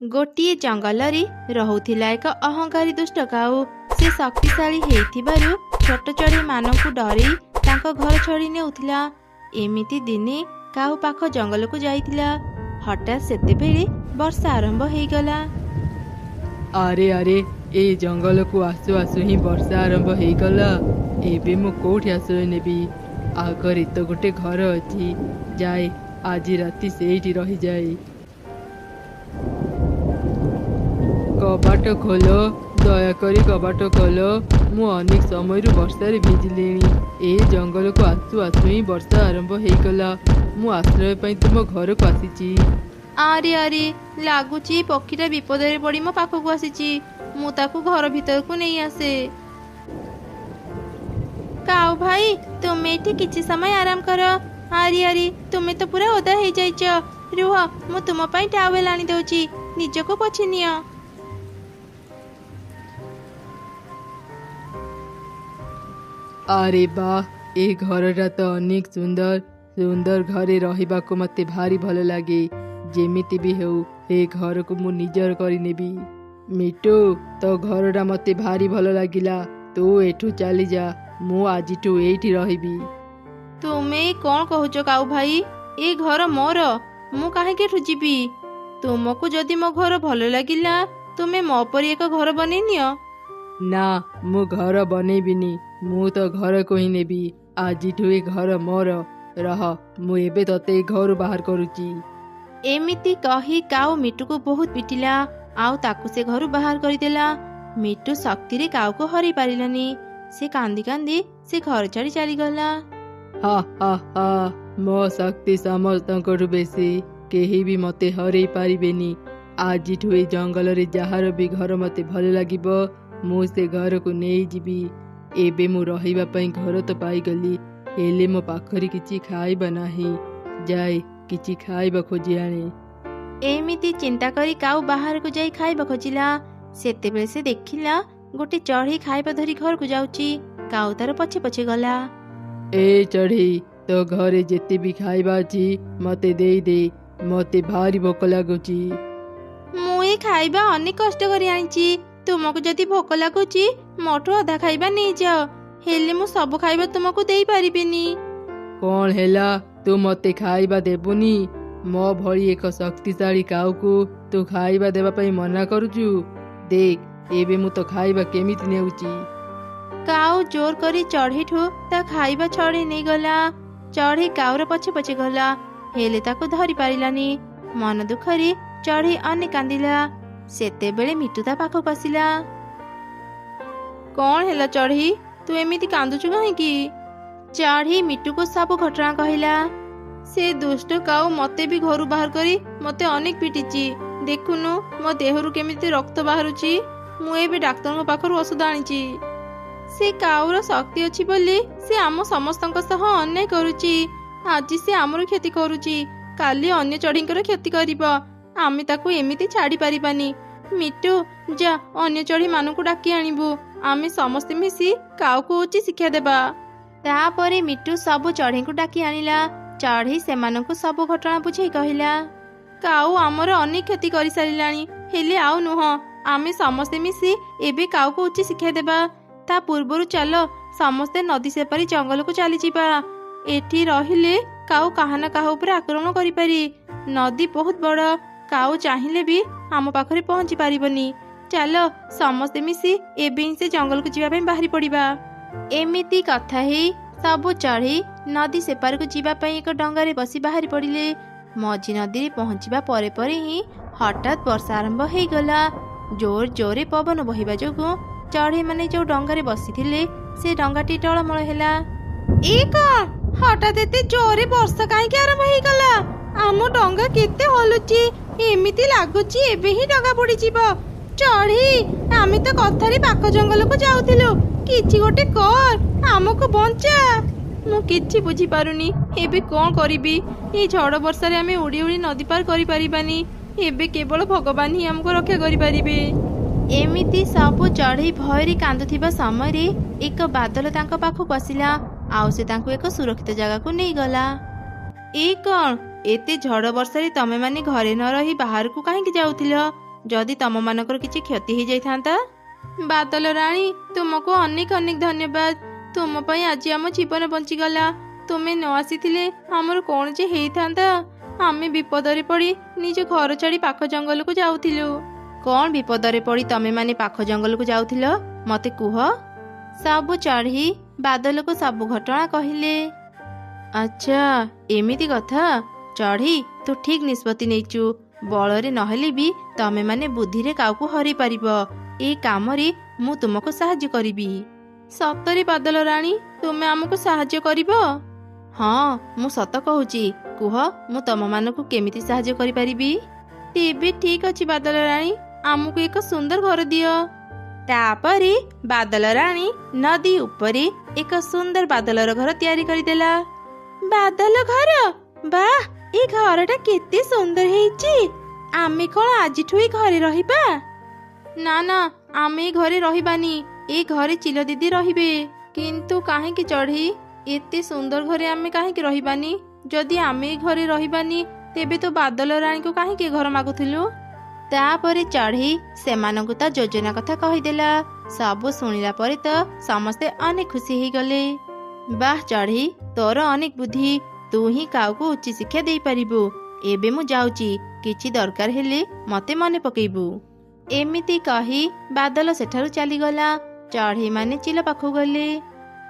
गोटिए जंगल रहुथिला एक अहंकारी दुष्ट काऊ। से शक्तिशाली हेइथिबारु छोट चढ़ी मानकु डरी तांको घर छड़ी नेउथिला। एमिति दिने काऊ पाख जंगल को जाइथिला। हठात सेतेबेले वर्षा आरंभ हेइगला। अरे अरे ए जंगल को आसु आसु ही वर्षा आरंभ हेइगला। एबे मु कोठी आश्रय नेबी। आगरे तो गोटे घर अछि, जाए आज राति सेठी रही जाए। कबाट खोलो, दयाकरी कबाट खोलो। मु अनेक समय वर्षारे भिजिलेनी। ए जंगल को आसु आसु ही वर्षा आरंभ हेइगला। मु आश्रय पई तुम घर को आसीची। अरे अरे लागुची पक्षीटा विपदरे पड़ी मो पाखकु आसीची। मु ताकु घर भीतर को नहीं आसे। काऊ भाई तुम एठी किछि समय आराम कर। अरे अरे तुमे तो पूरा ओदा हे जाइछ। रुह मु तुम पई टावेल आनी दउची, निजको पोछि नियो। अरे वाह, ए घरटा तो अनेक सुंदर सुंदर घरे रहिबाको मते भारी भल लागे। जेमिति भी हेउ ए घर को मु निजर करी नेबी। मिटू तो घरटा मते भारी भल लागिला। तू एठू चली जा, मु आजिठू एठी रहिबी। तुमे कौन कहूच काऊ भाई? ए घर मोर, मु काहे के ठुजिबी? तुमको जदि मो घर भल लागिला तुमे मो परी एक घर बनै नियो। ना, मु घर बनेबिनी। मु तो घर को ही नेबी। आजिठू ए घर मोर। रह, मु एबे तते घर बाहर करूची। एमिति कही काऊ मिटू को बहुत पिटिला आउ ताकू से घर बाहर करदेला। मिटू शक्ति रे काऊ को हरि पारिलानी। से कांदी कांदी से घर छाड़ी चली गला। हा हा हा, मो शक्ति समस्तंकठू बेसी केही भी मते हरई पारिबेनी। आजिठू ए जंगल रे जहार भी घर मते भल लागिबो, मु से घर को नहीं जीबी। एबे मु रहिबा पई घर तो पाई गली, हेले मो पाखरी किछि खाइबा नाही। जाए किछि खाइबा खोजी आने। एमिति चिंता करी काऊ बाहर को जाई खाइबा खोजिला। सेतेबेले से देखिला गोटे चढ़ी खाइबा धरी घर को जाउची। काऊ तार पछे पछे गला। ए चढ़ी, तो घरे जेते भी खाइबा अछि मते देई दे, मते भारी भोक लागुची। मु ए खाइबा अनेक कष्ट करी आनिची। तुमको जदि भोक लागुची मोठो अधा खाइबा नहीं जाओ, हेले मु सब खाइबा तुमको देई पारिबेनी। कौन हेला, तू मते खाइबा देबुनी? मो भली एक शक्तिशाली काऊ को तू खाइबा देबा पई मना करूचु? देख एबे मु तो खाइबा केमिति नेउची। काऊ जोर करी चढ़ी ठू ता खाइबा छड़ी नहीं गला। चढ़ी काऊर पछे पछे गला, हेले ताको धरी पारिलानी। मन दुखरी चढ़ी अनेक कांदिला। सेतेबेले मिटू ता पाखक आसिला। कौन हेला चढ़ी, तू एमिति कांदुचु काहेकि? चढ़ी मिटू को सब घटना कहला। से दुष्ट काऊ मते भी घरु बाहर करी मते अनेक पिटिची। देखुनु मो देहरु केमिति रक्त बाहरुची। मु एबे डाक्टर को पाखरु औषध आनिची। से काऊर शक्ति अछि बोली से आम समस्तଙ୍କ सह अन्याय करूची। आज से आमर क्षति करूची, काली अन्य चढ़ींकर क्षति करिबो। आमे ताकू एमिति छाड़ी पारिबानी। मिटू जा अन्य चढ़ी मानकु डाकी आनिबु। आमे समस्ते मिसी काऊ को उचित शिक्षा देबा। तापरे मिटू सब चढ़ी को डाकी आनिला। चढ़ी सेमानकु सब घटना बुझाई कहिला। काऊ आमर अनेक क्षति करि सारिलानी, हेले आउ नुह। आमे समस्ते मिसी एबे काऊ को उचित शिक्षा देबा। ता पूर्वरु चलो समस्ते नदी सेपारी जंगल को चली जिबा। एठी रहिले काऊ काहाना काहा ऊपर आक्रमण करि पारी। नदी बहुत बड़, काऊ चाहिले भी आम पाखरे पहुंची पारिबनी। चलो समस्ते मिसी एबे ही से जंगल को जीवा पई बाहरी पड़िबा। एमिति कथा हे सबु चढ़ी नदी सेपार को जीवा पई एक डंगारे बसी बाहरी पड़िले। मझी नदी रे पहुंचीबा परे परे ही हठात वर्षा आरंभ हेई गला। जोर जोरे पवन बहिबा जोगु चढ़ी माने जो डंगारे बसिथिले से डंगाटी टळमळ हेला। ए कौन हठात एते जोरे वर्षा काहे के आरंभ हेई गला? आमो डंगा केते हलुची, एमिति लागुची एबे ही डंगा पड़ी जीवो। चढ़ी आमे तो कथारी पाख जंगल को जाउथिलु, किछि गोटे कर आमको बंचा। मु किछि बुझी पारुनी एबे कोन करिबी। ए झड़ वर्षा रे आमे उड़ी उड़ी नदी पार करि परिबानी। एबे केवल भगवान ही हमको रक्षा करि परिबे। एमिति सबु चढ़ी भयरी कांदुथिबा समय रे एक बादल तांको पाखक आसिला। आउ से तांको एक सुरक्षित जगह को नहीं गला। ए कौन एते झड़ वर्षा रे तमे माने घरे न रही बाहर को काहे जाउथिलो? ଯଦି ତମମାନଙ୍କର କିଛି କ୍ଷତି ହେଇଯାଇଥାନ୍ତା। ବାଦଲ ରାଣୀ, ତୁମକୁ ଅନେକ ଅନେକ ଧନ୍ୟବାଦ। ତୁମ ପାଇଁ ଆଜି ଆମ ଜୀବନ ବଞ୍ଚିଗଲା। ତୁମେ ନ ଆସିଥିଲେ ଆମର କ'ଣ ଯେ ହେଇଥାନ୍ତା। ଆମେ ବିପଦରେ ପଡ଼ି ନିଜ ଘର ଛାଡ଼ି ପାଖ ଜଙ୍ଗଲକୁ ଯାଉଥିଲୁ। କ'ଣ ବିପଦରେ ପଡ଼ି ତମେମାନେ ପାଖ ଜଙ୍ଗଲକୁ ଯାଉଥିଲ ମତେ କୁହ। ସବୁ ଚଢ଼େଇ ବାଦଲକୁ ସବୁ ଘଟଣା କହିଲେ। ଆଚ୍ଛା, ଏମିତି କଥା। ଚଢ଼େଇ, ତୁ ଠିକ୍ ନିଷ୍ପତ୍ତି ନେଇଛୁ। ବଳରେ ନହେଲେ ବି ତମେମାନେ ବୁଦ୍ଧିରେ କାହାକୁ ହରେଇ ପାରିବ। ଏ କାମରେ ମୁଁ ତୁମକୁ ସାହାଯ୍ୟ କରିବି। ସତରେ ବାଦଲ ରାଣୀ, ତୁମେ ଆମକୁ ସାହାଯ୍ୟ କରିବ? ହଁ, ମୁଁ ସତ କହୁଛି। କୁହ, ମୁଁ ତମମାନଙ୍କୁ କେମିତି ସାହାଯ୍ୟ କରିପାରିବି? ତେବେ ଠିକ୍ ଅଛି ବାଦଲ ରାଣୀ, ଆମକୁ ଏକ ସୁନ୍ଦର ଘର ଦିଅ। ତାପରେ ବାଦଲ ରାଣୀ ନଦୀ ଉପରେ ଏକ ସୁନ୍ଦର ବାଦଲର ଘର ତିଆରି କରିଦେଲା। ବାଦଲ ଘର? ବାଃ, ଏ ଘରଟା କେତେ ସୁନ୍ଦର ହେଇଛି। ଆମେ କ'ଣ ଆଜିଠୁ ଏ ଘରେ ରହିବା? ନା ନା, ଆମେ ଏ ଘରେ ରହିବାନି। ଏ ଘରେ ଚିଲ ଦିଦି ରହିବେ। କିନ୍ତୁ କାହିଁକି ଚଢ଼େଇ? ଏତେ ସୁନ୍ଦର ଘରେ ଆମେ କାହିଁକି ରହିବାନି? ଯଦି ଆମେ ଏ ଘରେ ରହିବାନି, ତେବେ ତ ବାଦଲ ରାଣୀକୁ କାହିଁକି ଘର ମାଗୁଥିଲୁ? ତାପରେ ଚଢ଼େଇ ସେମାନଙ୍କୁ ତା ଯୋଜନା କଥା କହିଦେଲା। ସବୁ ଶୁଣିଲା ପରେ ତ ସମସ୍ତେ ଅନେକ ଖୁସି ହେଇଗଲେ। ବାଃ ଚଢ଼େଇ, ତୋର ଅନେକ ବୁଦ୍ଧି। ତୁ ହିଁ କାହାକୁ ଉଚ୍ଚ ଶିକ୍ଷା ଦେଇପାରିବୁ। ଏବେ ମୁଁ ଯାଉଛି, କିଛି ଦରକାର ହେଲେ ମତେ ମନେ ପକେଇବୁ। ଏମିତି କହି ବାଦଲ ସେଠାରୁ ଚାଲିଗଲା। ଚଢ଼େଇ ମାନେ ଚିଲ ପାଖକୁ ଗଲେ।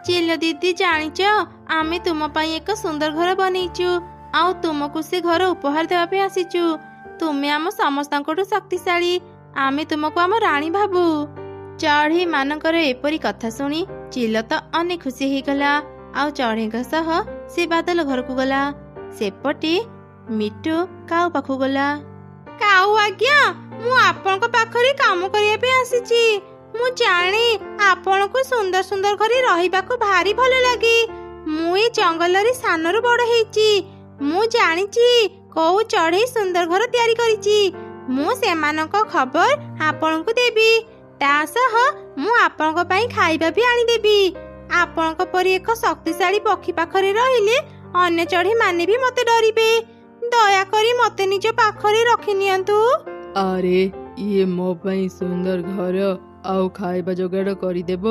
ଚିଲ ଦିଦି, ଜାଣିଛ, ଆମେ ତୁମ ପାଇଁ ଏକ ସୁନ୍ଦର ଘର ବନେଇଛୁ। ଆଉ ତୁମକୁ ସେ ଘର ଉପହାର ଦେବା ପାଇଁ ଆସିଛୁ। ତୁମେ ଆମ ସମସ୍ତଙ୍କଠୁ ଶକ୍ତିଶାଳୀ। ଆମେ ତୁମକୁ ଆମ ରାଣୀ ଭାବୁ। ଚଢ଼େଇ ମାନଙ୍କର ଏପରି କଥା ଶୁଣି ଚିଲ ତ ଅନେକ ଖୁସି ହେଇଗଲା। ଆଉ ଚଢ଼େଇଙ୍କ ସହ ସେ ବାଦଲ ଘରକୁ ଗଲା। ସେପଟେ ମିଟୁ କାଉ ପାଖକୁ ଗଲା। କାଉ ଆଜ୍ଞା, ମୁଁ ଆପଣଙ୍କ ପାଖରେ କାମ କରିବା ପାଇଁ ଆସିଛି। ମୁଁ ଜାଣେ ଆପଣଙ୍କୁ ସୁନ୍ଦର ସୁନ୍ଦର ଘରେ ରହିବାକୁ ଭାରି ଭଲ ଲାଗେ। ମୁଁ ଏ ଜଙ୍ଗଲରେ ସାନରୁ ବଡ଼ ହେଇଛି। ମୁଁ ଜାଣିଛି କୋଉ ଚଢ଼େଇ ସୁନ୍ଦର ଘର ତିଆରି କରିଛି। ମୁଁ ସେମାନଙ୍କ ଖବର ଆପଣଙ୍କୁ ଦେବି। ତା ସହ ମୁଁ ଆପଣଙ୍କ ପାଇଁ ଖାଇବା ବି ଆଣିଦେବି। ଆପଣଙ୍କ ପରି ଏକ ଶକ୍ତିଶାଳୀ ପକ୍ଷୀ ପାଖରେ ରହିଲେ ଅନ୍ୟ ଚଢ଼େଇ ମାନେ ବି ମତେ ଡରିବେ। ଦୟାକରି ମତେ ନିଜ ପାଖରେ ରଖିନିଅନ୍ତୁ। ଆରେ, ଇଏ ମୋ ପାଇଁ ସୁନ୍ଦର ଘର ଆଉ ଖାଇବା ଯୋଗାଡ଼ କରିଦେବ?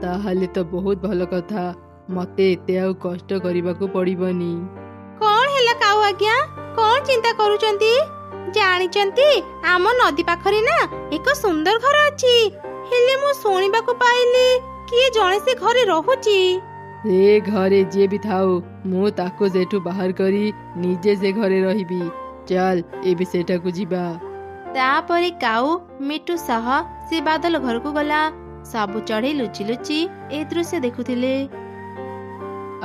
ତାହେଲେ ତ ବହୁତ ଭଲ କଥା। ମତେ ଏତେ ଆଉ କଷ୍ଟ କରିବାକୁ ପଡ଼ିବନି। କ'ଣ ହେଲା କାଉ ଆଜ୍ଞା, କ'ଣ ଚିନ୍ତା କରୁଛନ୍ତି? ଜାଣିଛନ୍ତି, ଆମ ନଦୀ ପାଖରେ ନା ଏକ ସୁନ୍ଦର ଘର ଅଛି। ହେଲେ ମୁଁ ଶୁଣିବାକୁ ପାଇଲି କିଏ ଜଣେ ସେ ଘରେ ରହୁଛି। ସେ ଘରେ ଯିଏ ବି ଥାଉ, ମୁଁ ତାକୁ ସେଠୁ ବାହାର କରି ନିଜେ ସେ ଘରେ ରହିବି। ଚାଲ, ଏବେ ସେଠାକୁ ଯିବା। ତାପରେ କାଉ ମିଟୁ ସହ ସେ ବାଦଲ ଘରକୁ ଗଲା। ସବୁ ଚଢ଼େଇ ଲୁଚି ଲୁଚି ଏ ଦୃଶ୍ୟ ଦେଖୁଥିଲେ।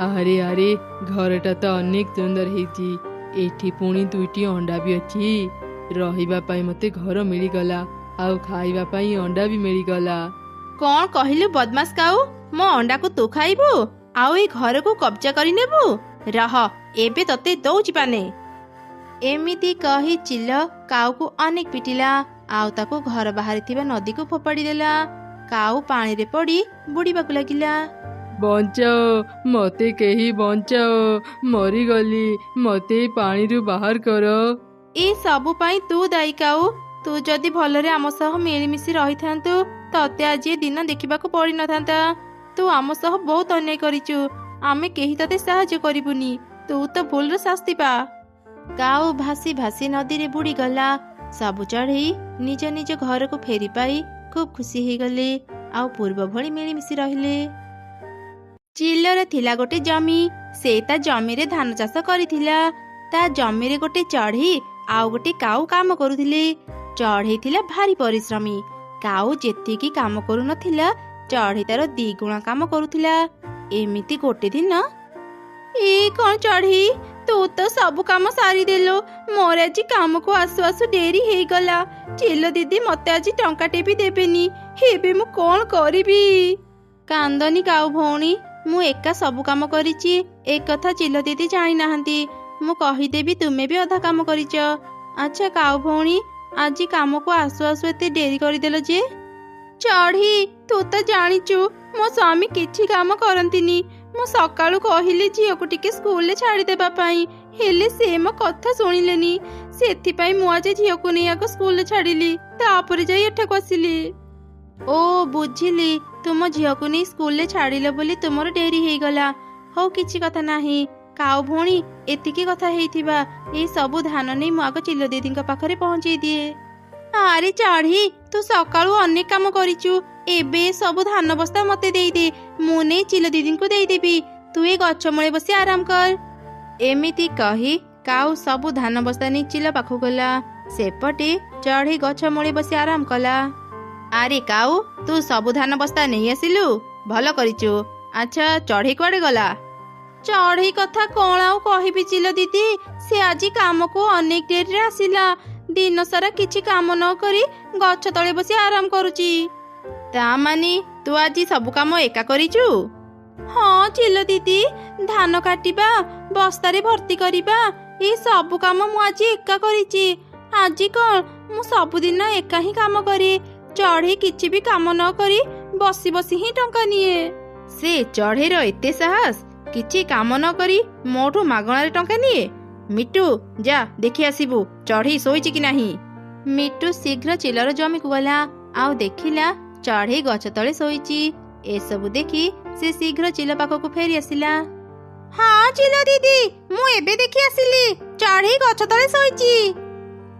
ଆରେ ଆରେ, ଘରଟା ତ ଅନେକ ସୁନ୍ଦର ହେଇଛି। ଏଠି ପୁଣି 2ଟି ଅଣ୍ଡା ବି ଅଛି। ରହିବା ପାଇଁ ମତେ ଘର ମିଳିଗଲା, ଆଉ ଖାଇବା ପାଇଁ ଅଣ୍ଡା ବି ମିଳିଗଲା। କ'ଣ କହିଲୁ ବଦମାସ କାଉ? ମୋ ଅଣ୍ଡାକୁ ତୁ ଖାଇବୁ ଆଉ ଏ ଘରକୁ କବ୍ଜା କରିନେବୁ? ରହ, ଏବେ ତତେ ଦଉଛି ପାନେ। ଏମିତି କହି ଚିଲ କାଉକୁ ଅନେକ ପିଟିଲା ଆଉ ତାକୁ ଘର ବାହାରେ ଥିବା ନଦୀକୁ ଫୋପାଡ଼ି ଦେଲା। କାଉ ପାଣିରେ ପଡ଼ି ବୁଡ଼ିବାକୁ ଲାଗିଲା। ବଞ୍ଚାଅ, ମତେ କେହି ବଞ୍ଚାଅ, ମରିଗଲି, ମତେ ପାଣିରୁ ବାହାର କର। ଏ ସବୁ ପାଇଁ ତୁ ଦାୟୀ କାଉ। ତୁ ଯଦି ଭଲରେ ଆମ ସହ ମିଳିମିଶି ରହିଥାନ୍ତୁ, ତତେ ଆଜି ଏ ଦିନ ଦେଖିବାକୁ ପଡ଼ିନଥାନ୍ତା। ତୁ ଆମ ସହ ବହୁତ ଅନ୍ୟାୟ କରିଛୁ। ଆମେ କେହି ତତେ ସାହାଯ୍ୟ କରିବୁନି। ତୁ ତ ଭୁଲର ଶାସ୍ତି ପା। କାଉ ଭାସି ଭାସି ନଦୀରେ ବୁଡ଼ିଗଲା। ସବୁ ଚଢ଼େଇ ନିଜ ନିଜ ଘରକୁ ଫେରି ପାଇ ଖୁବ୍ ଖୁସି ହେଇଗଲେ ଆଉ ପୂର୍ବ ଭଳି ମିଳିମିଶି ରହିଲେ। ଚିଲର ଥିଲା ଗୋଟେ ଜମି। ସେ ତା ଜମିରେ ଧାନ ଚାଷ କରିଥିଲା। ତା ଜମିରେ ଗୋଟେ ଚଢ଼େଇ ଆଉ ଗୋଟେ କାଉ କାମ କରୁଥିଲେ। ଚଢ଼େଇ ଥିଲା ଭାରି ପରିଶ୍ରମୀ। କାଉ ଯେତିକି କାମ କରୁନଥିଲା, ଚଢ଼େଇ ତାର 2 ଗୁଣ କାମ କରୁଥିଲା। ଏମିତି ଗୋଟେ ଦିନ, ଏ କ'ଣ ଚଢ଼େଇ, ତୁ ତ ସବୁ କାମ ସାରିଦେଲୁ। ମୋର ଆଜି କାମକୁ ଆସୁ ଆସୁ ଡେରି ହେଇଗଲା। ଚିଲ ଦିଦି ମତେ ଆଜି ଟଙ୍କାଟେ ବି ଦେବେନି। ଏବେ ମୁଁ କ'ଣ କରିବି? କାନ୍ଦନି କାଉ ଭଉଣୀ, ମୁଁ ଏକା ସବୁ କାମ କରିଛି। ଏକଥା ଚିଲ ଦିଦି ଜାଣିନାହାନ୍ତି। ମୁଁ କହିଦେବି ତୁମେ ବି ଅଧା କାମ କରିଛ। ଆଚ୍ଛା କାଉ ଭଉଣୀ, ଆଜି କାମକୁ ଆସୁ ଆସୁ ଏତେ ଡେରି କରିଦେଲ ଯେ? ଚଢ଼େଇ, ତୁ ତ ଜାଣିଛୁ ମୋ ସ୍ୱାମୀ କିଛି କାମ କରନ୍ତିନି। ମୁଁ ସକାଳୁ କହିଲି ଝିଅକୁ ଟିକେ ସ୍କୁଲରେ ଛାଡ଼ିଦେବା ପାଇଁ, ହେଲେ ସେ ମୋ କଥା ଶୁଣିଲେନି। ସେଥିପାଇଁ ମୁଁ ଆଜି ଝିଅକୁ ନେଇ ଆଗ ସ୍କୁଲରେ ଛାଡ଼ିଲି, ତାପରେ ଯାଇ ଏଠାକୁ ଆସିଲି। ଓ ବୁଝିଲି, ତୁମ ଝିଅକୁ ନେଇ ସ୍କୁଲରେ ଛାଡ଼ିଲ ବୋଲି ତୁମର ଡେରି ହେଇଗଲା। ହଉ କିଛି କଥା ନାହିଁ କାଉ ଭଉଣୀ, ଏତିକି କଥା ହେଇଥିବା। ଏଇ ସବୁ ଧାନ ନେଇ ମୁଁ ଆଗ ଚିଲ ଦିଦିଙ୍କ ପାଖରେ ପହଞ୍ଚେଇ ଦିଏ। ଆରେ ଚଢ଼ି, ତୁ ସକାଳୁ ଅନେକ କାମ କରିଛୁ, ଏବେ ସବୁ ଧାନ ବସ୍ତା ମତେ ଦେଇଦେ, ମୁଁ ନେଇ ଚିଲ ଦିଦିଙ୍କୁ ଦେଇଦେବି। ତୁ ଏ ଗଛ ମୂଳେ ବସି ଆରାମ କର। ଏମିତି କହି କାଉ ସବୁ ଧାନ ବସ୍ତା ନେଇ ଚିଲ ପାଖକୁ ଗଲା। ସେପଟେ ଚଢ଼ି ଗଛ ମୂଳେ ବସି ଆରାମ କଲା। ଆରେ କାଉ, ତୁ ସବୁ ଧାନ ବସ୍ତା ନେଇ ଆସିଲୁ, ଭଲ କରିଛୁ। ଆଚ୍ଛା ଚଢ଼ି କୁଆଡ଼େ ଗଲା? ଚଢ଼େଇ କଥା କଣ ଆଉ କହିବି ଚିଲ ଦିଦି, ସେ ଆଜି କାମକୁ ଅନେକ ଡେରିରେ ଆସିଲା। ଦିନ ସାରା କିଛି କାମ ନ କରି ଗଛ ତଳେ ବସି ଆରାମ କରୁଛି। ତା ମାନେ ତୁ ଆଜି ସବୁ କାମ ଏକା କରିଛୁ? ହଁ ଚିଲ ଦିଦି, ଧାନ କାଟିବା, ବସ୍ତାରେ ଭର୍ତ୍ତି କରିବା, ଏଇ ସବୁ କାମ ମୁଁ ଆଜି ଏକା କରିଛି। ଆଜି କଣ, ମୁଁ ସବୁଦିନ ଏକା ହିଁ କାମ କରେ। ଚଢ଼େଇ କିଛି ବି କାମ ନ କରି ବସି ବସି ହିଁ ଟଙ୍କା ନିଏ। ସେ ଚଢ଼େଇର ଏତେ ସାହସ, କିଛି କାମ ନ କରି ମୋଠୁ ମାଗଣାରେ ଟଙ୍କା ନିଏ। ମିଟୁ ଯା ଦେଖି ଆସିବୁ ଚଢ଼େଇ ଶୋଇଛି କି ନାହିଁ। ମିଟୁ ଶୀଘ୍ର ଚିଲର ଜମିକୁ ଗଲା, ଆଉ ଦେଖିଲା ଚଢ଼େଇ ଗଛ ତଳେ ଶୋଇଛି। ଏସବୁ ଦେଖି ସେ ଶୀଘ୍ର ଚିଲ ପାଖକୁ ଫେରି ଆସିଲା। ହଁ ଚିଲ ଦିଦି, ମୁଁ ଏବେ ଦେଖି ଆସିଲି, ଚଢ଼େଇ ଗଛ ତଳେ ଶୋଇଛି।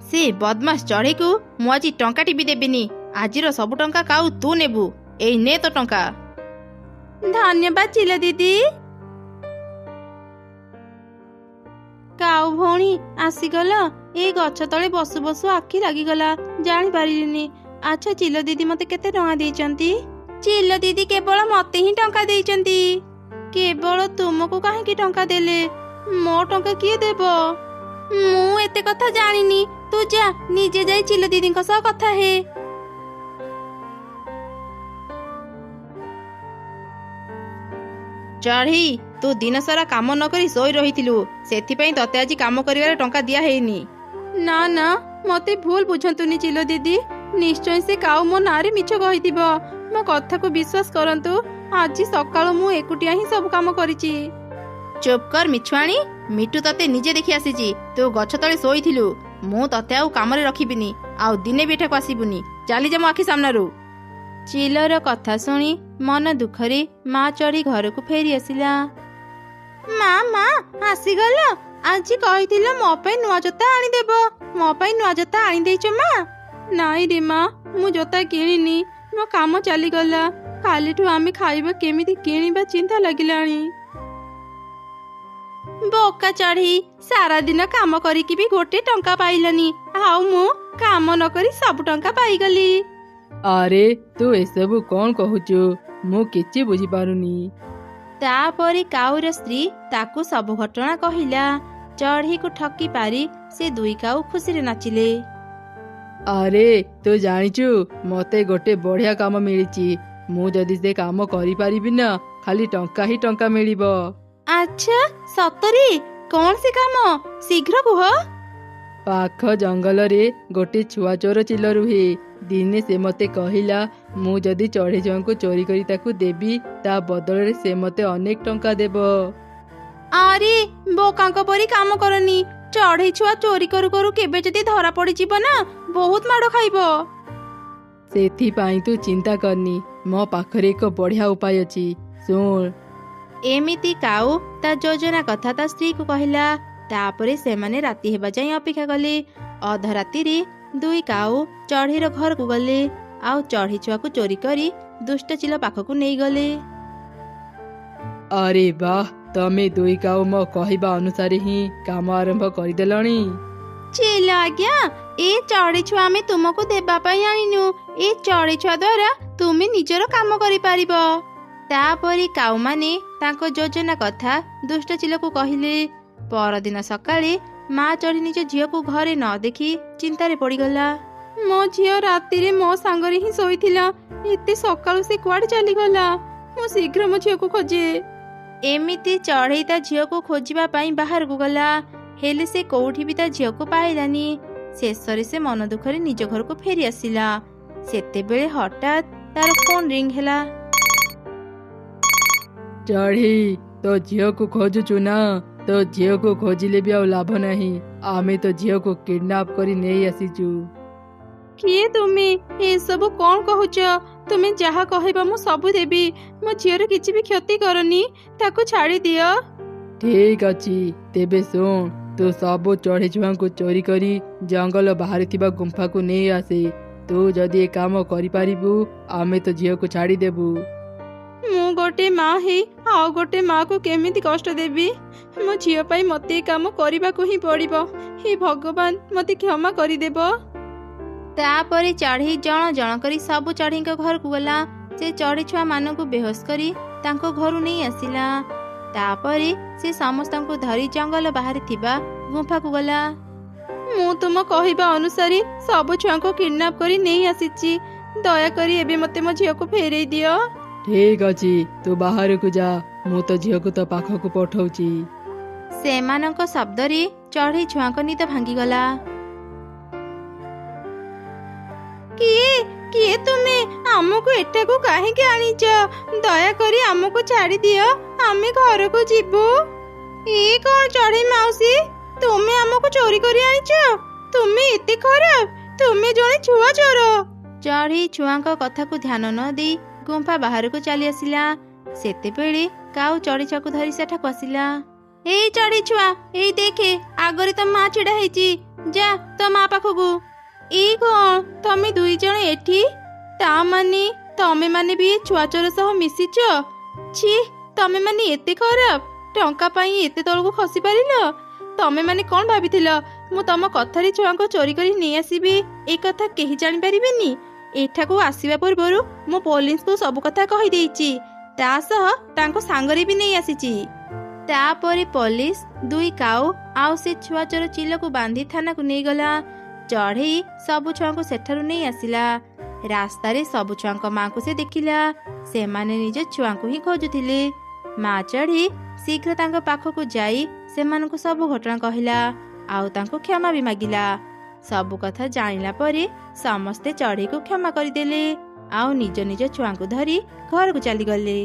ସେ ବଦମାସ ଚଢ଼େଇକୁ ମୁଁ ଆଜି ଟଙ୍କାଟି ବି ଦେବିନି। ଆଜିର ସବୁ ଟଙ୍କା କାଉ ତୁ ନେବୁ। ଏଇ ନେ ତ ଟଙ୍କା। ଧନ୍ୟବାଦ ଚିଲ ଦିଦି। କାଉ ଭଉଣୀ ଆସିଗଲ? ଏଇ ଗଛ ତଳେ ବସୁ ବସୁ ଆଖି ଲାଗିଗଲା, ଜାଣିପାରିଲିନି। ଆଚ୍ଛା ଚିଲ ଦିଦି ମତେ କେତେ ଟଙ୍କା ଦେଇଛନ୍ତି? ଚିଲ ଦିଦି କେବଳ ମତେ ହିଁ ଟଙ୍କା ଦେଇଛନ୍ତି। କେବଳ ତୁମକୁ କାହିଁକି ଟଙ୍କା ଦେଲେ? ମୋ ଟଙ୍କା କିଏ ଦେବ? ମୁଁ ଏତେ କଥା ଜାଣିନି, ତୁ ଯା ନିଜେ ଯାଇ ଚିଲ ଦିଦିଙ୍କ ସହ କଥା ହେ। ଚଢ଼େଇ, ତୁ ଦିନ ସାରା କାମ ନ କରି ଶୋଇ ରହିଥିଲୁ, ସେଥିପାଇଁ ତତେ ଆଜି କାମ କରିବାରେ ଟଙ୍କା ଦିଆ ହେଇନି। ନା ନା, ମତେ ଭୁଲ ବୁଝନ୍ତୁନି ଚିଲ ଦିଦି, ନିଶ୍ଚୟ ସେ କାଉ ମୋ ନାଁରେ ମିଛ କହିଥିବ। ମୋ କଥାକୁ ବିଶ୍ୱାସ କରନ୍ତୁ, ଆଜି ସକାଳୁ ମୁଁ ଏକୁଟିଆ ହିଁ ସବୁ କାମ କରିଛି। ଚୁପ୍ କର ମିଛୁଆଣି, ମିଟୁ ତତେ ନିଜେ ଦେଖି ଆସିଛି, ତୁ ଗଛ ତଳେ ଶୋଇଥିଲୁ। ମୁଁ ତତେ ଆଉ କାମରେ ରଖିବିନି, ଆଉ ଦିନେ ବି ଏଠାକୁ ଆସିବୁନି, ଚାଲିଯା ମୋ ଆଖି ସାମ୍ନାରୁ। ଚିଲର କଥା ଶୁଣି ମନ ଦୁଃଖରେ ମା ଚଢ଼ି ଘରକୁ ଫେରି ଆସିଲା। ମା ଆସିଗଲ? ଆଜି କହିଥିଲ ମୋ ପାଇଁ ନୂଆ ଜୋତା ଆଣିଦେବ, ମୋ ପାଇଁ ନୂଆ ଜୋତା ଆଣିଦେଇଛ ମା? ନାଇଁ ରେ ମା, ମୁଁ ଜୋତା କିଣିନି, ମୋ କାମ ଚାଲିଗଲା। କାଲିଠୁ ଆମେ ଖାଇବା କେମିତି କିଣିବା ଚିନ୍ତା ଲାଗିଲାଣି। ବୋକା ଚଢ଼େଇ, ସାରା ଦିନ କାମ କରିକି ବି ଗୋଟେ ଟଙ୍କା ପାଇଲନି, ଆଉ ମୁଁ କାମ ନ କରି ସବୁ ଟଙ୍କା ପାଇଗଲି। ଆରେ ତୁ ଏସବୁ କଣ କହୁଛୁ? ମୁଁ କିଛି ବୁଝିପାରୁନି। ତାପରେ କାଉର ସ୍ତ୍ରୀ ତାକୁ ସବୁ ଘଟଣା କହିଲା। ଚଢ଼େଇକୁ ଠକି ପାରି ସେ ଦୁଇ କାଉ ଖୁସିରେ ନାଚିଲେ। ଆରେ ତୁ ଜାଣିଛୁ, ମତେ ଗୋଟେ ବଢିଆ କାମ ମିଳିଛି। ମୁଁ ଯଦି ସେ କାମ କରିପାରିବି ନା, ଖାଲି ଟଙ୍କା ହିଁ ଟଙ୍କା ମିଳିବ। ଆଚ୍ଛା ସତରେ? କଣ ସେ କାମ, ଶୀଘ୍ର କୁହ। ପାଖ ଜଙ୍ଗଲରେ ଗୋଟେ ଛୁଆ ଚୋର ଚିଲ ରୁହେ। ଦିନେ ସେ ମତେ କହିଲା, ମୁଁ ଯଦି ଚଢ଼େଇ ଛୁଆଙ୍କୁ ଚୋରି କରି ତାକୁ ଦେବି, ତା ବଦଳରେ ସେ ମତେ ଅନେକ ଟଙ୍କା ଦେବ। ଆରେ ବୋକାଙ୍କ ପରି କାମ କରନି, ଚଢ଼େଇ ଛୁଆ ଚୋରି କରୁ କରୁ କେବେ ଯଦି ଧରା ପଡ଼ିଯିବ ନା, ବହୁତ ମାଡ଼ ଖାଇବ। ସେଥିପାଇଁ ତୁ ଚିନ୍ତା କରନି, ମୋ ପାଖରେ ଏକ ବଢିଆ ଉପାୟ ଅଛି, ଶୁଣ। ଏମିତି କାଉ ତା ଯୋଜନା କଥା ତା ସ୍ତ୍ରୀକୁ କହିଲା। ତାପରେ ସେମାନେ ରାତି ହେବା ଯାଇ ଅପେକ୍ଷା କଲେ। ଅଧରାତିରେ ଦୁଇ କାଉ ଚଢ଼େଇର ଘରକୁ ଗଲେ, ଆଉ ଚଢ଼େଇ ଛୁଆକୁ ଚୋରି କରି ଦୁଷ୍ଟ ଚିଲ ପାଖକୁ ନେଇଗଲେ। ଆରେ ବାହ, ତମେ ଦୁଇ କାଉ ମୋ କହିବା ଅନୁସାରେ ହିଁ କାମ ଆରମ୍ଭ କରିଦେଲଣି। ଚିଲ ଆଜ୍ଞା, ଏ ଚଢ଼େଇ ଛୁଆ ଆମେ ତୁମକୁ ଦେବା ପାଇଁ ଆଣିନୁ, ଏ ଚଢ଼େଇ ଛୁଆ ଦ୍ୱାରା ତୁମେ ନିଜର କାମ କରିପାରିବ। ତାପରେ କାଉମାନେ ତାଙ୍କ ଯୋଜନା କଥା ଦୁଷ୍ଟ ଚିଲକୁ କହିଲେ। ପରଦିନ ସକାଳେ ମା ଚଢ଼େଇ ନିଜ ଝିଅକୁ ଘରେ ନ ଦେଖି ଚିନ୍ତାରେ ପଡ଼ିଗଲା। ମୋ ଝିଅ ରାତିରେ ମୋ ସାଙ୍ଗରେ ହିଁ ଶୋଇଥିଲା, ଏତେ ସକାଳୁ ସେ କୁଆଡେ ଚାଲିଗଲା? ମୁଁ ଶୀଘ୍ର ମୋ ଝିଅକୁ ଖୋଜେ। ଏମିତି ଚଢ଼େଇ ତା ଝିଅକୁ ଖୋଜିବା ପାଇଁ ବାହାରକୁ ଗଲା, ହେଲେ ସେ କୋଉଠି ବି ତା ଝିଅକୁ ପାଇଲାନି। ଶେଷରେ ସେ ମନ ଦୁଃଖରେ ନିଜ ଘରକୁ ଫେରି ଆସିଲା। ସେତେବେଳେ ହଠାତ୍ ତାର ଫୋନ ରିଙ୍ଗ ହେଲା। ଚଢ଼େଇ, ତୋ ଝିଅକୁ ଖୋଜୁଛୁ ନା? तो झील को खोजिले भी आउ लाभ नहीं। आमे तो झील को किडनैप करी नहीं आसीचु। किए तुमे ए सब कौन कहूच? तुमे जहा कहबा मु सब देबी। मो झीर किछि भी क्षति करनी, ताको छाड़ी दियो। ठीक अच्छी तेबे सुन, तू सब चढ़ी छुआ को चोरी करी जंगल बाहर थिबा गुंफा को नहीं आसे। तू जदि ए काम करि पारिबु आमे तो झील को छाड़ी देबु। मु गोटे माँ हे आउ गोटे माँ को केमिति कष्ट देबी? मो झील पाई मते काम करबा को ही पड़िबो। हे भगवान मते क्षमा करि देबो। तापरे चढ़ी जण जण करी सब चढ़ी घर को गला। से चढ़ी छुआ मान को बेहोश करी तांको घर नहीं आसिला। तापरे से समस्त को धरी जंगल बाहर थिबा गुंफा को गला। मु तुम कहबा अनुसारी सब छुआ को किडनैप करी नहीं आसीची। दया करी एबे मते मो झील को फेरई दियो। ठीक अच्छी तू बाहर को जा, मु तो झील को तो पाख को पठाउची। सेमानक शब्दरे चढ़ी छुआंक निद भांगीगला। किए किए तुमे आमको एठाकू काहेकि आनिच? दया करी आमको छाड़ी दियो, आमे घर को जीवु। ए कौन चढ़ी माउसी, तुमे आमको चोरी करी आनिच? तुमे एते खराब, तुमे जणे छुआ चोर। चढ़ी छुआंक कथा को ध्यान न दे गुंफा बाहर को चली आसिला। सेते बेले काउ चढ़ी छुआ को धरी सेठाकू आसिला। ए चढ़ी छुआ, ए देखे आगरे तो माँ छिड़ा हेची, जा तो माँ पाखकू। ए कौन तमे दुई जण एठी? ता माने तमे माने भी छुआ चोर सह मिसिच? छी तमे माने एते खराब, टंका पाई एते तळको खसी पारिल? तमे माने कौन भाबिथिल मु तम कथारी छुआंको चोरी करी नहीं आसीबी? ए कथा केही जानि पारिबेनी। एठाकू आसीबा पूर्वरु मु पुलिस को सब कथा कहि देइची, ता सह तांको सांगरे भी नहीं आसीची। तापरे पुलिस दुई काऊ आउ से छुआ चोर चिल को बांधी थाना को नहीं गला। चढ़ई सबु छुआ को सेठारु नहीं आसिला। रास्तारे सबु छुआ को माँ को से देखिला। से माने निज छुआ को ही खोजुथिले। माँ चढ़ी शीघ्र तांको पाखकू जाई सेमानकु सब घटना कहिला आउ तांको क्षमा भी मागिला। सबु कथा जानिला परे समस्ते चढ़ई को क्षमा करिदेले आउ निज निज छुआ को धरी घर को चली गले।